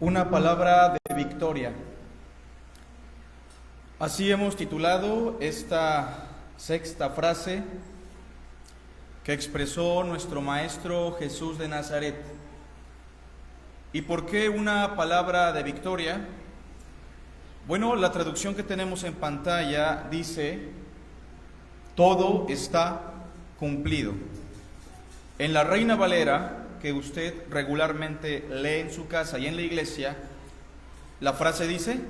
Una palabra de victoria. Así hemos titulado esta sexta frase que expresó nuestro Maestro Jesús de Nazaret. ¿Y por qué una palabra de victoria? Bueno, la traducción que tenemos en pantalla dice: todo está cumplido. En la Reina Valera, que usted regularmente lee en su casa y en la iglesia, la frase dice: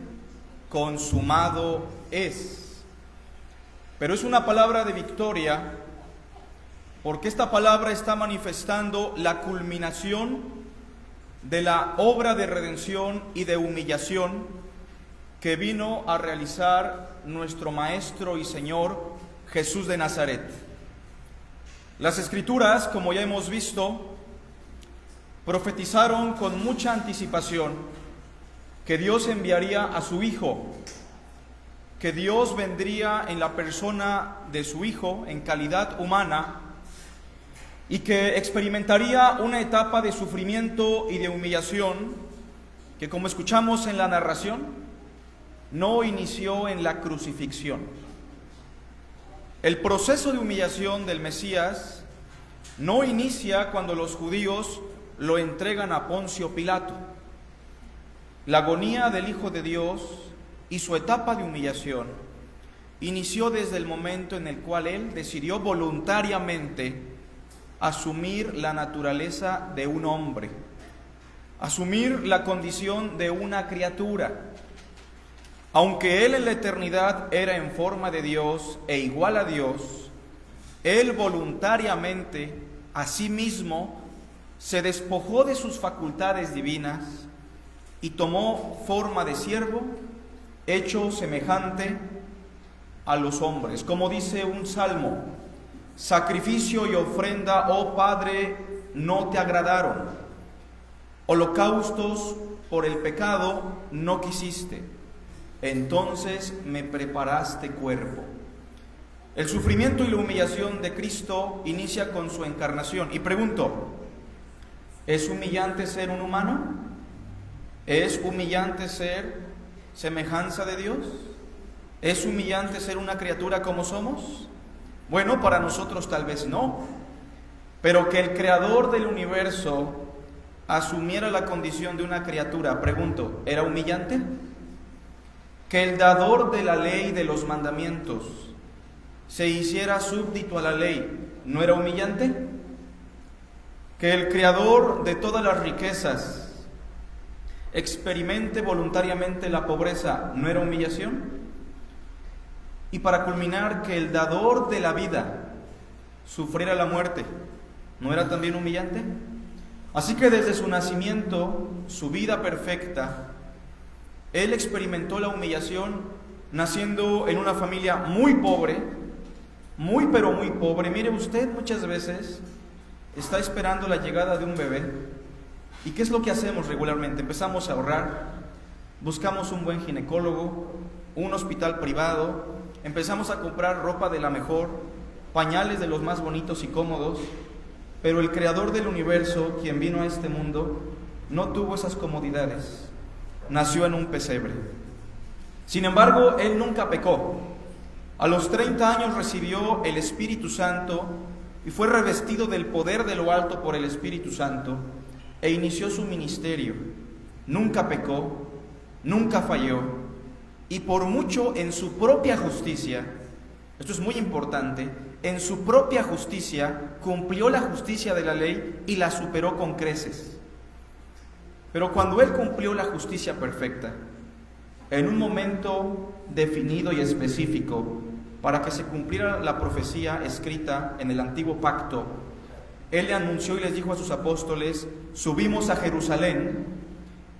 consumado es. Pero es una palabra de victoria porque esta palabra está manifestando la culminación de la obra de redención y de humillación que vino a realizar nuestro Maestro y Señor Jesús de Nazaret. Las Escrituras, como ya hemos visto, profetizaron con mucha anticipación que Dios enviaría a su Hijo, que Dios vendría en la persona de su Hijo en calidad humana y que experimentaría una etapa de sufrimiento y de humillación que, como escuchamos en la narración, no inició en la crucifixión. El proceso de humillación del Mesías no inicia cuando los judíos lo entregan a Poncio Pilato. La agonía del Hijo de Dios y su etapa de humillación inició desde el momento en el cual Él decidió voluntariamente asumir la naturaleza de un hombre, asumir la condición de una criatura. Aunque Él en la eternidad era en forma de Dios e igual a Dios, Él voluntariamente a sí mismo se despojó de sus facultades divinas y tomó forma de siervo, hecho semejante a los hombres. Como dice un salmo: sacrificio y ofrenda, oh Padre, no te agradaron. Holocaustos por el pecado no quisiste. Entonces me preparaste cuerpo. El sufrimiento y la humillación de Cristo inicia con su encarnación. Y pregunto, ¿es humillante ser un humano? ¿Es humillante ser semejanza de Dios? ¿Es humillante ser una criatura como somos? Bueno, para nosotros tal vez no, pero que el creador del universo asumiera la condición de una criatura, pregunto, ¿era humillante? Que el dador de la ley de los mandamientos se hiciera súbdito a la ley, ¿no era humillante? Que el creador de todas las riquezas experimente voluntariamente la pobreza, ¿no era humillación? Y para culminar, que el dador de la vida sufriera la muerte, ¿no era también humillante? Así que desde su nacimiento, su vida perfecta, Él experimentó la humillación naciendo en una familia muy pobre, muy pero muy pobre. Mire usted, muchas veces está esperando la llegada de un bebé. ¿Y qué es lo que hacemos regularmente? Empezamos a ahorrar, buscamos un buen ginecólogo, un hospital privado, empezamos a comprar ropa de la mejor, pañales de los más bonitos y cómodos, pero el creador del universo, quien vino a este mundo, no tuvo esas comodidades. Nació en un pesebre. Sin embargo, Él nunca pecó. A los 30 años recibió el Espíritu Santo y fue revestido del poder de lo alto por el Espíritu Santo e inició su ministerio. Nunca pecó, nunca falló, y por mucho en su propia justicia, esto es muy importante, en su propia justicia cumplió la justicia de la ley y la superó con creces. Pero cuando Él cumplió la justicia perfecta, en un momento definido y específico, para que se cumpliera la profecía escrita en el antiguo pacto, Él le anunció y les dijo a sus apóstoles: subimos a Jerusalén.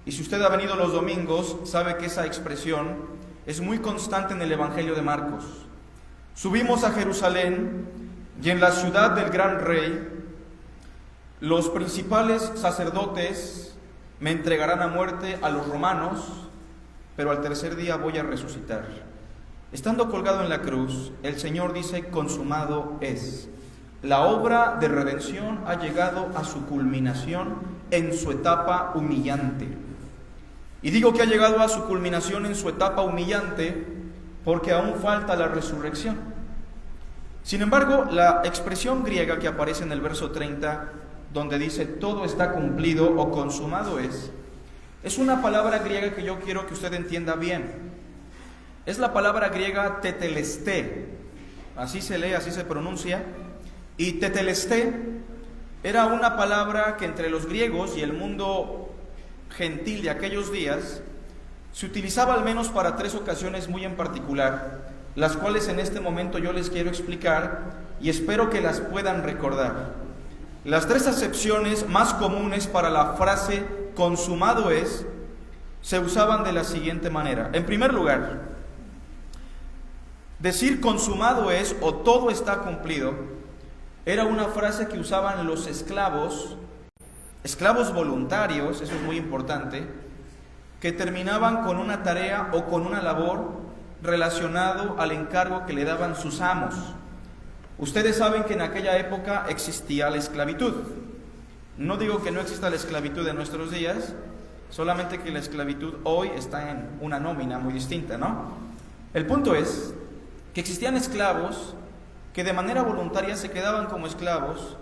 Y si usted ha venido los domingos, sabe que esa expresión es muy constante en el Evangelio de Marcos. Subimos a Jerusalén, y en la ciudad del gran rey, los principales sacerdotes me entregarán a muerte a los romanos, pero al tercer día voy a resucitar. Estando colgado en la cruz, el Señor dice: consumado es. La obra de redención ha llegado a su culminación en su etapa humillante. Y digo que ha llegado a su culminación en su etapa humillante porque aún falta la resurrección. Sin embargo, la expresión griega que aparece en el verso 30, donde dice todo está cumplido o consumado es una palabra griega que yo quiero que usted entienda bien. Es la palabra griega tetelesté, así se lee, así se pronuncia, y tetelesté era una palabra que entre los griegos y el mundo gentil de aquellos días se utilizaba al menos para 3 ocasiones muy en particular, las cuales en este momento yo les quiero explicar y espero que las puedan recordar. Las 3 acepciones más comunes para la frase consumado se usaban de la siguiente manera. En primer lugar, decir consumado o todo está cumplido era una frase que usaban los esclavos voluntarios, eso es muy importante, que terminaban con una tarea o con una labor relacionado al encargo que le daban sus amos. Ustedes saben que en aquella época existía la esclavitud. No digo que no exista la esclavitud en nuestros días, solamente que la esclavitud hoy está en una nómina muy distinta, ¿no? El punto es que existían esclavos que de manera voluntaria se quedaban como esclavos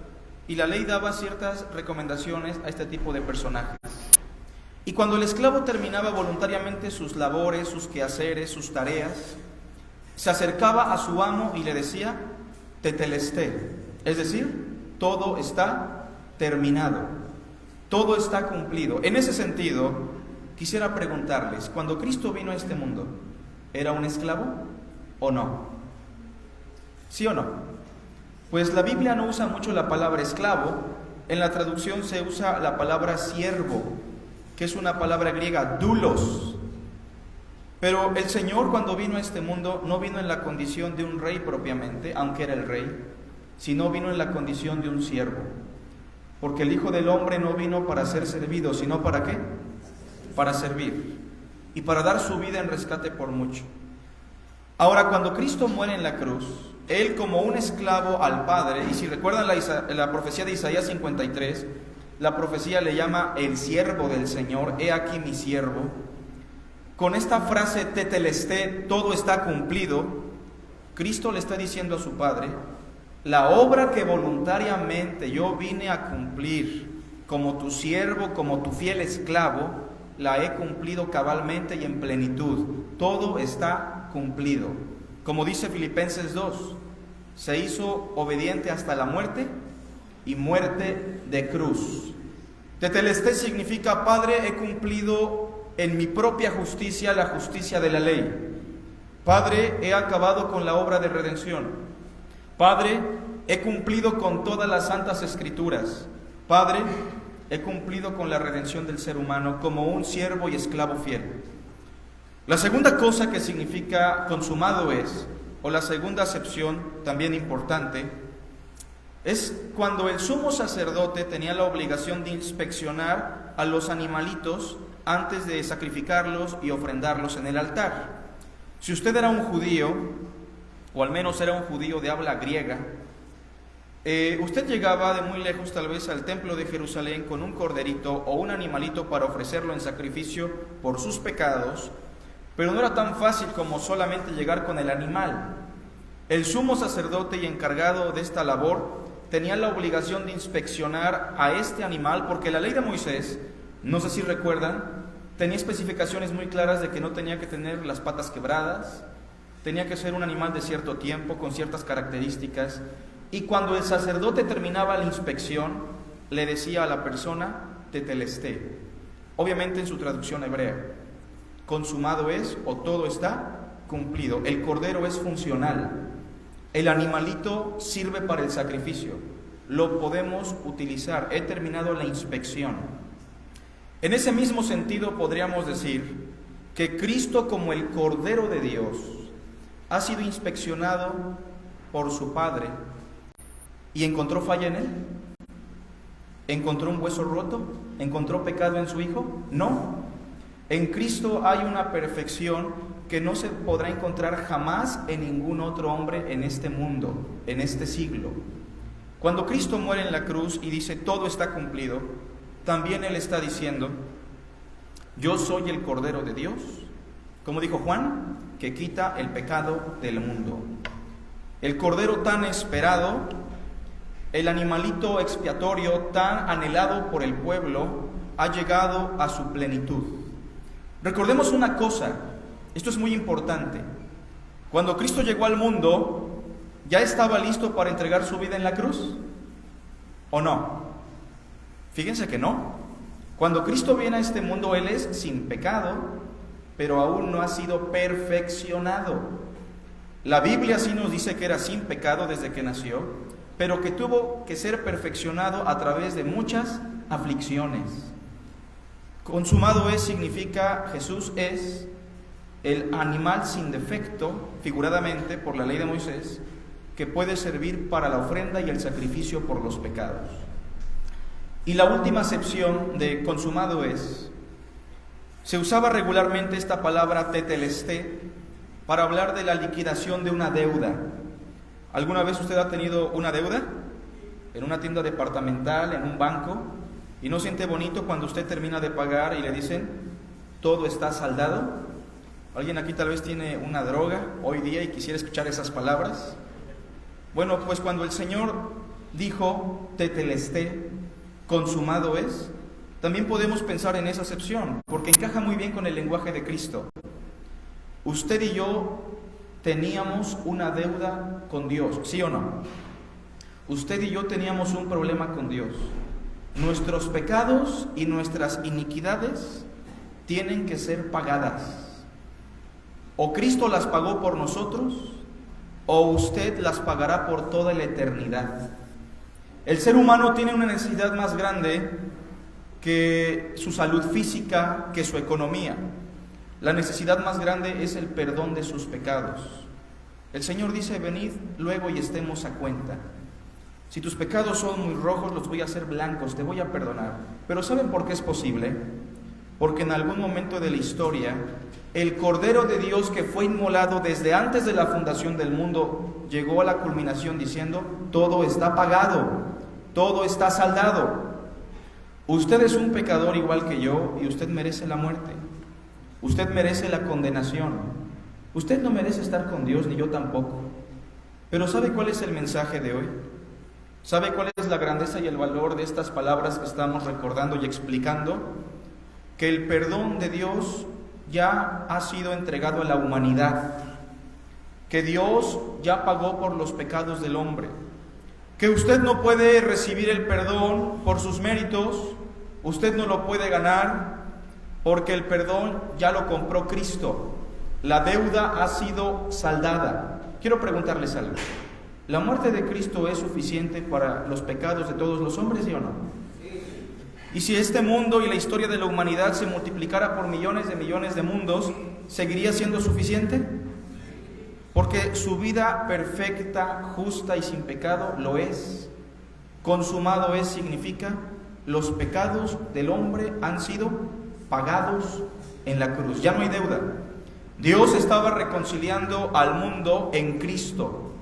y la ley daba ciertas recomendaciones a este tipo de personajes. Y cuando el esclavo terminaba voluntariamente sus labores, sus quehaceres, sus tareas, se acercaba a su amo y le decía tetelesté, es decir, todo está terminado, todo está cumplido. En ese sentido, quisiera preguntarles, cuando Cristo vino a este mundo, ¿era un esclavo o no? ¿Sí o no? Pues la Biblia no usa mucho la palabra esclavo. En la traducción se usa la palabra siervo, que es una palabra griega, doulos. Pero el Señor, cuando vino a este mundo, no vino en la condición de un rey propiamente, aunque era el rey, sino vino en la condición de un siervo. Porque el Hijo del Hombre no vino para ser servido, sino ¿para qué? Para servir y para dar su vida en rescate por mucho. Ahora, cuando Cristo muere en la cruz, Él como un esclavo al Padre, y si recuerdan la profecía de Isaías 53, la profecía le llama el siervo del Señor, he aquí mi siervo. Con esta frase tetelesté, todo está cumplido, Cristo le está diciendo a su Padre, la obra que voluntariamente yo vine a cumplir como tu siervo, como tu fiel esclavo, la he cumplido cabalmente y en plenitud. Todo está cumplido. Como dice Filipenses 2, se hizo obediente hasta la muerte y muerte de cruz. Tetelesté significa, Padre, he cumplido en mi propia justicia la justicia de la ley. Padre, he acabado con la obra de redención. Padre, he cumplido con todas las santas escrituras. Padre, he cumplido con la redención del ser humano como un siervo y esclavo fiel. La segunda cosa que significa consumado o la segunda acepción también importante, es cuando el sumo sacerdote tenía la obligación de inspeccionar a los animalitos antes de sacrificarlos y ofrendarlos en el altar. Si usted era un judío, o al menos era un judío de habla griega, usted llegaba de muy lejos tal vez al templo de Jerusalén con un corderito o un animalito para ofrecerlo en sacrificio por sus pecados, pero no era tan fácil como solamente llegar con el animal. El sumo sacerdote y encargado de esta labor tenía la obligación de inspeccionar a este animal, porque la ley de Moisés, no sé si recuerdan, tenía especificaciones muy claras de que no tenía que tener las patas quebradas, tenía que ser un animal de cierto tiempo, con ciertas características, y cuando el sacerdote terminaba la inspección, le decía a la persona, tetelesté, obviamente en su traducción hebrea, consumado o todo está cumplido. El cordero es funcional, el animalito sirve para el sacrificio, lo podemos utilizar, he terminado la inspección. En ese mismo sentido podríamos decir que Cristo, como el Cordero de Dios, ha sido inspeccionado por su Padre y encontró falla en él. ¿Encontró un hueso roto? ¿Encontró pecado en su Hijo? No. En Cristo hay una perfección que no se podrá encontrar jamás en ningún otro hombre en este mundo, en este siglo. Cuando Cristo muere en la cruz y dice todo está cumplido, también Él está diciendo, Yo soy el Cordero de Dios, como dijo Juan, que quita el pecado del mundo. El Cordero tan esperado, el animalito expiatorio tan anhelado por el pueblo, ha llegado a su plenitud. Recordemos una cosa, esto es muy importante. Cuando Cristo llegó al mundo, ¿ya estaba listo para entregar su vida en la cruz? ¿O no? Fíjense que no. Cuando Cristo viene a este mundo, Él es sin pecado, pero aún no ha sido perfeccionado. La Biblia sí nos dice que era sin pecado desde que nació, pero que tuvo que ser perfeccionado a través de muchas aflicciones. Consumado es significa Jesús es el animal sin defecto, figuradamente por la ley de Moisés, que puede servir para la ofrenda y el sacrificio por los pecados. Y la última acepción de consumado es, se usaba regularmente esta palabra tetelesté para hablar de la liquidación de una deuda. ¿Alguna vez usted ha tenido una deuda? En una tienda departamental, en un banco, y no siente bonito cuando usted termina de pagar y le dicen, todo está saldado. ¿Alguien aquí tal vez tiene una droga hoy día y quisiera escuchar esas palabras? Bueno, pues cuando el Señor dijo tetelesté, consumado es, también podemos pensar en esa acepción, porque encaja muy bien con el lenguaje de Cristo. Usted y yo teníamos una deuda con Dios, ¿sí o no? Usted y yo teníamos un problema con Dios. Nuestros pecados y nuestras iniquidades tienen que ser pagadas. O Cristo las pagó por nosotros, o usted las pagará por toda la eternidad. El ser humano tiene una necesidad más grande que su salud física, que su economía. La necesidad más grande es el perdón de sus pecados. El Señor dice, venid luego y estemos a cuenta. Si tus pecados son muy rojos, los voy a hacer blancos, te voy a perdonar. Pero ¿saben por qué es posible? Porque en algún momento de la historia, el Cordero de Dios que fue inmolado desde antes de la fundación del mundo, llegó a la culminación diciendo, todo está pagado, todo está saldado. Usted es un pecador igual que yo y usted merece la muerte. Usted merece la condenación. Usted no merece estar con Dios, ni yo tampoco. Pero ¿sabe cuál es el mensaje de hoy? ¿Sabe cuál es la grandeza y el valor de estas palabras que estamos recordando y explicando? Que el perdón de Dios ya ha sido entregado a la humanidad. Que Dios ya pagó por los pecados del hombre. Que usted no puede recibir el perdón por sus méritos. Usted no lo puede ganar porque el perdón ya lo compró Cristo. La deuda ha sido saldada. Quiero preguntarles algo. ¿La muerte de Cristo es suficiente para los pecados de todos los hombres, sí o no? Y si este mundo y la historia de la humanidad se multiplicara por millones de mundos, ¿seguiría siendo suficiente? Porque su vida perfecta, justa y sin pecado lo es. Consumado es significa los pecados del hombre han sido pagados en la cruz. Ya no hay deuda. Dios estaba reconciliando al mundo en Cristo.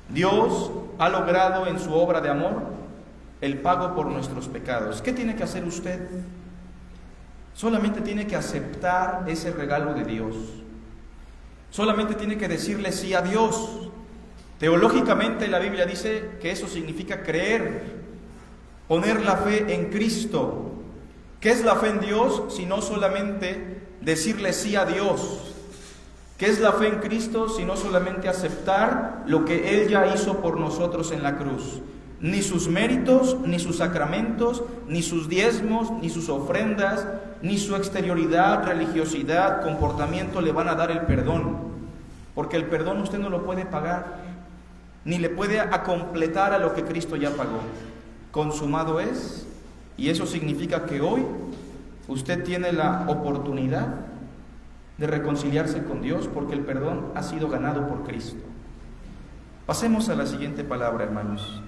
Dios ha logrado en su obra de amor el pago por nuestros pecados. ¿Qué tiene que hacer usted? Solamente tiene que aceptar ese regalo de Dios. Solamente tiene que decirle sí a Dios. Teológicamente la Biblia dice que eso significa creer, poner la fe en Cristo. ¿Qué es la fe en Dios? Sino solamente decirle sí a Dios. ¿Qué es la fe en Cristo? Sino solamente aceptar lo que Él ya hizo por nosotros en la cruz. Ni sus méritos, ni sus sacramentos, ni sus diezmos, ni sus ofrendas, ni su exterioridad, religiosidad, comportamiento le van a dar el perdón. Porque el perdón usted no lo puede pagar, ni le puede completar a lo que Cristo ya pagó. Consumado es, y eso significa que hoy usted tiene la oportunidad de reconciliarse con Dios porque el perdón ha sido ganado por Cristo. Pasemos a la siguiente palabra, hermanos.